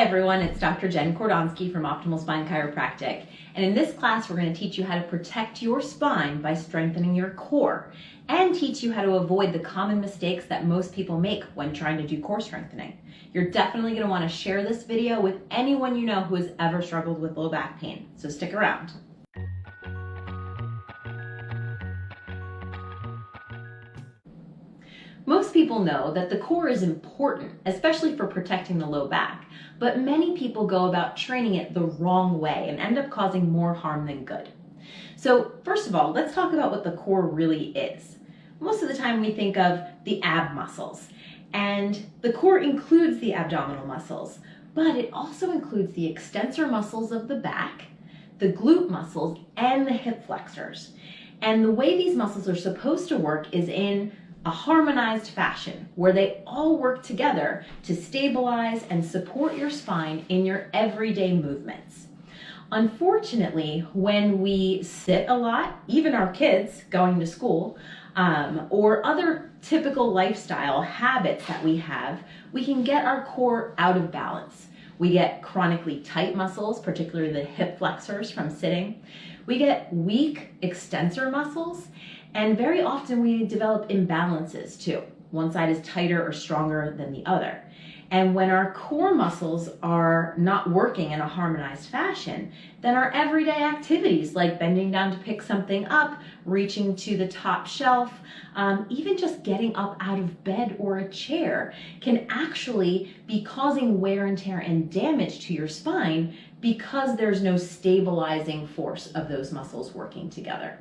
everyone, it's Dr. Jen Kordonsky from Optimal Spine Chiropractic, and in this class we're going to teach you how to protect your spine by strengthening your core and teach you how to avoid the common mistakes that most people make when trying to do core strengthening. You're definitely going to want to share this video with anyone you know who has ever struggled with low back pain, so stick around. Most people know that the core is important, especially for protecting the low back, but many people go about training it the wrong way and end up causing more harm than good. So first of all, let's talk about what the core really is. Most of the time we think of the ab muscles, and the core includes the abdominal muscles, but it also includes the extensor muscles of the back, the glute muscles, and the hip flexors. And the way these muscles are supposed to work is in a harmonized fashion where they all work together to stabilize and support your spine in your everyday movements. Unfortunately, when we sit a lot, even our kids going to school, or other typical lifestyle habits that we have, we can get our core out of balance. We get chronically tight muscles, particularly the hip flexors from sitting. We get weak extensor muscles, and very often we develop imbalances too. One side is tighter or stronger than the other. And when our core muscles are not working in a harmonized fashion, then our everyday activities like bending down to pick something up, reaching to the top shelf, even just getting up out of bed or a chair can actually be causing wear and tear and damage to your spine because there's no stabilizing force of those muscles working together.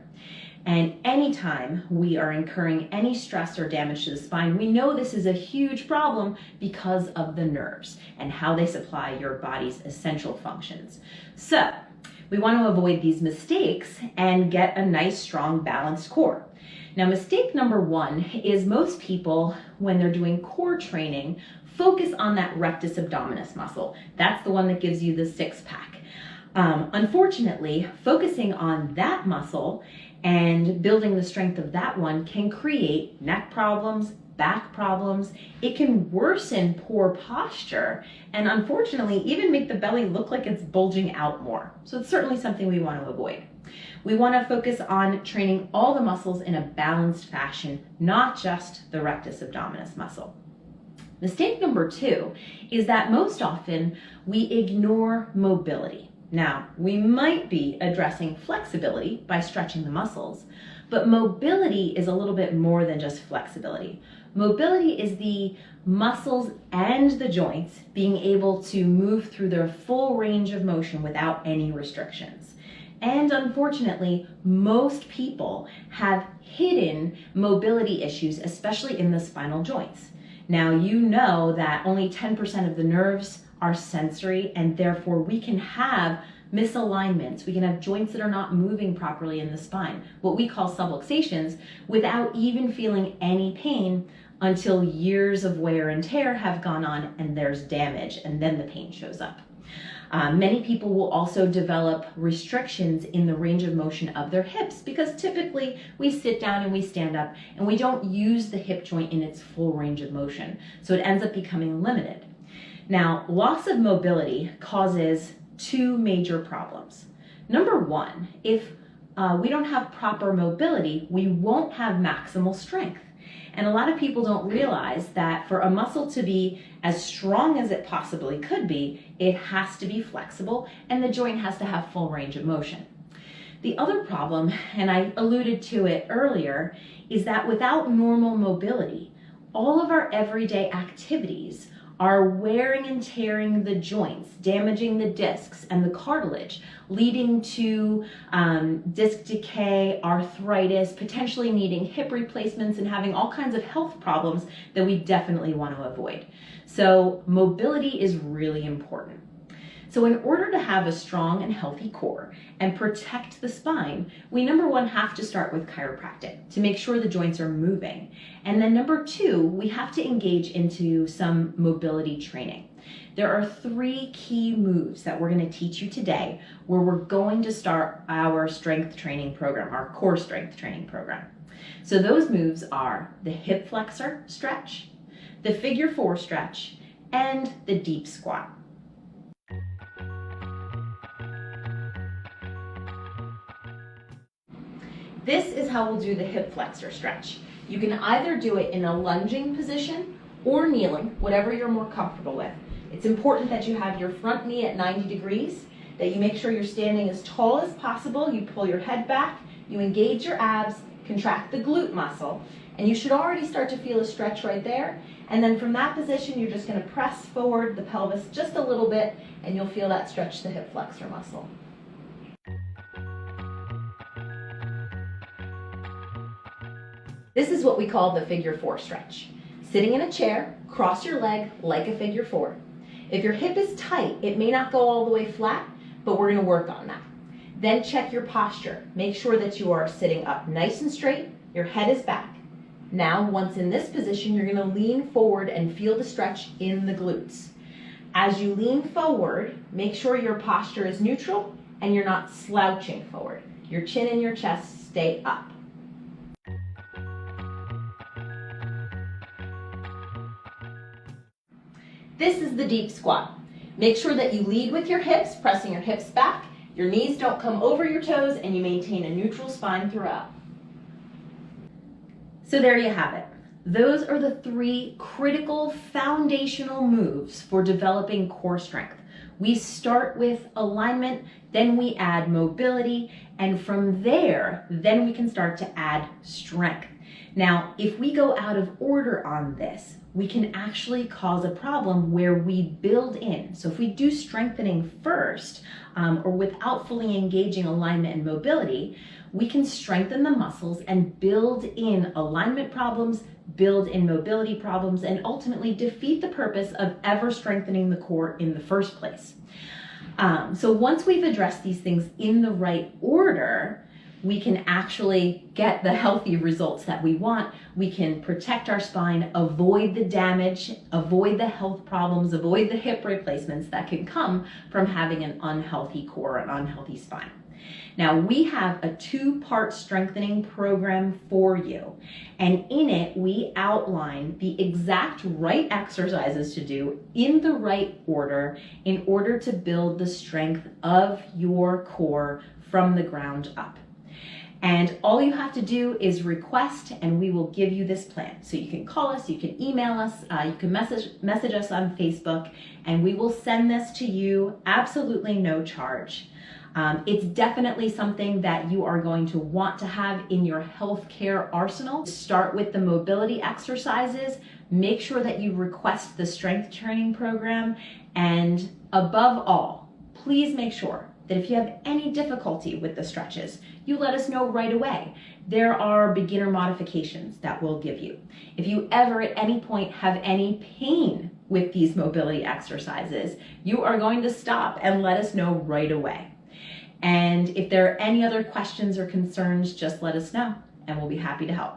And anytime we are incurring any stress or damage to the spine, we know this is a huge problem because of the nerves and how they supply your body's essential functions. So we want to avoid these mistakes and get a nice, strong, balanced core. Now, mistake number one is most people, when they're doing core training, focus on that rectus abdominis muscle. That's the one that gives you the six-pack. Unfortunately, focusing on that muscle and building the strength of that one can create neck problems, back problems. It can worsen poor posture and unfortunately even make the belly look like it's bulging out more. So it's certainly something we want to avoid. We want to focus on training all the muscles in a balanced fashion, not just the rectus abdominis muscle. Mistake number two is that most often we ignore mobility. Now, we might be addressing flexibility by stretching the muscles, but mobility is a little bit more than just flexibility. Mobility is the muscles and the joints being able to move through their full range of motion without any restrictions. And unfortunately, most people have hidden mobility issues, especially in the spinal joints. Now, you know that only 10% of the nerves are sensory, and therefore we can have misalignments. We can have joints that are not moving properly in the spine, what we call subluxations, without even feeling any pain until years of wear and tear have gone on and there's damage, and then the pain shows up. Many people will also develop restrictions in the range of motion of their hips because typically we sit down and we stand up and we don't use the hip joint in its full range of motion. So it ends up becoming limited. Now, loss of mobility causes two major problems. Number one, if we don't have proper mobility, we won't have maximal strength. And a lot of people don't realize that for a muscle to be as strong as it possibly could be, it has to be flexible and the joint has to have full range of motion. The other problem, and I alluded to it earlier, is that without normal mobility, all of our everyday activities are wearing and tearing the joints, damaging the discs and the cartilage, leading to disc decay, arthritis, potentially needing hip replacements and having all kinds of health problems that we definitely want to avoid. So mobility is really important. So in order to have a strong and healthy core and protect the spine, we number one have to start with chiropractic to make sure the joints are moving. And then number two, we have to engage into some mobility training. There are three key moves that we're going to teach you today where we're going to start our strength training program, our core strength training program. So those moves are the hip flexor stretch, the figure 4 stretch, and the deep squat. This is how we'll do the hip flexor stretch. You can either do it in a lunging position or kneeling, whatever you're more comfortable with. It's important that you have your front knee at 90 degrees, that you make sure you're standing as tall as possible. You pull your head back, you engage your abs, contract the glute muscle, and you should already start to feel a stretch right there. And then from that position, you're just going to press forward the pelvis just a little bit, and you'll feel that stretch the hip flexor muscle. This is what we call the figure 4 stretch. Sitting in a chair, cross your leg like a figure 4. If your hip is tight, it may not go all the way flat, but we're going to work on that. Then check your posture. Make sure that you are sitting up nice and straight, your head is back. Now, once in this position, you're going to lean forward and feel the stretch in the glutes. As you lean forward, make sure your posture is neutral and you're not slouching forward. Your chin and your chest stay up. This is the deep squat. Make sure that you lead with your hips, pressing your hips back. Your knees don't come over your toes, and you maintain a neutral spine throughout. So there you have it. Those are the 3 critical foundational moves for developing core strength. We start with alignment, then we add mobility, and from there, then we can start to add strength. Now, if we go out of order on this, we can actually cause a problem where we build in. So if we do strengthening first, or without fully engaging alignment and mobility, we can strengthen the muscles and build in alignment problems, build in mobility problems, and ultimately defeat the purpose of ever strengthening the core in the first place. So once we've addressed these things in the right order, we can actually get the healthy results that we want. We can protect our spine, avoid the damage, avoid the health problems, avoid the hip replacements that can come from having an unhealthy core, an unhealthy spine. Now, we have a 2-part strengthening program for you, and in it we outline the exact right exercises to do in the right order in order to build the strength of your core from the ground up. And all you have to do is request, and we will give you this plan. So you can call us, you can email us, you can message us on Facebook, and we will send this to you absolutely no charge. It's definitely something that you are going to want to have in your healthcare arsenal. Start with the mobility exercises. Make sure that you request the strength training program. And above all, please make sure that if you have any difficulty with the stretches, you let us know right away. There are beginner modifications that we'll give you. If you ever at any point have any pain with these mobility exercises, you are going to stop and let us know right away. And if there are any other questions or concerns, just let us know and we'll be happy to help.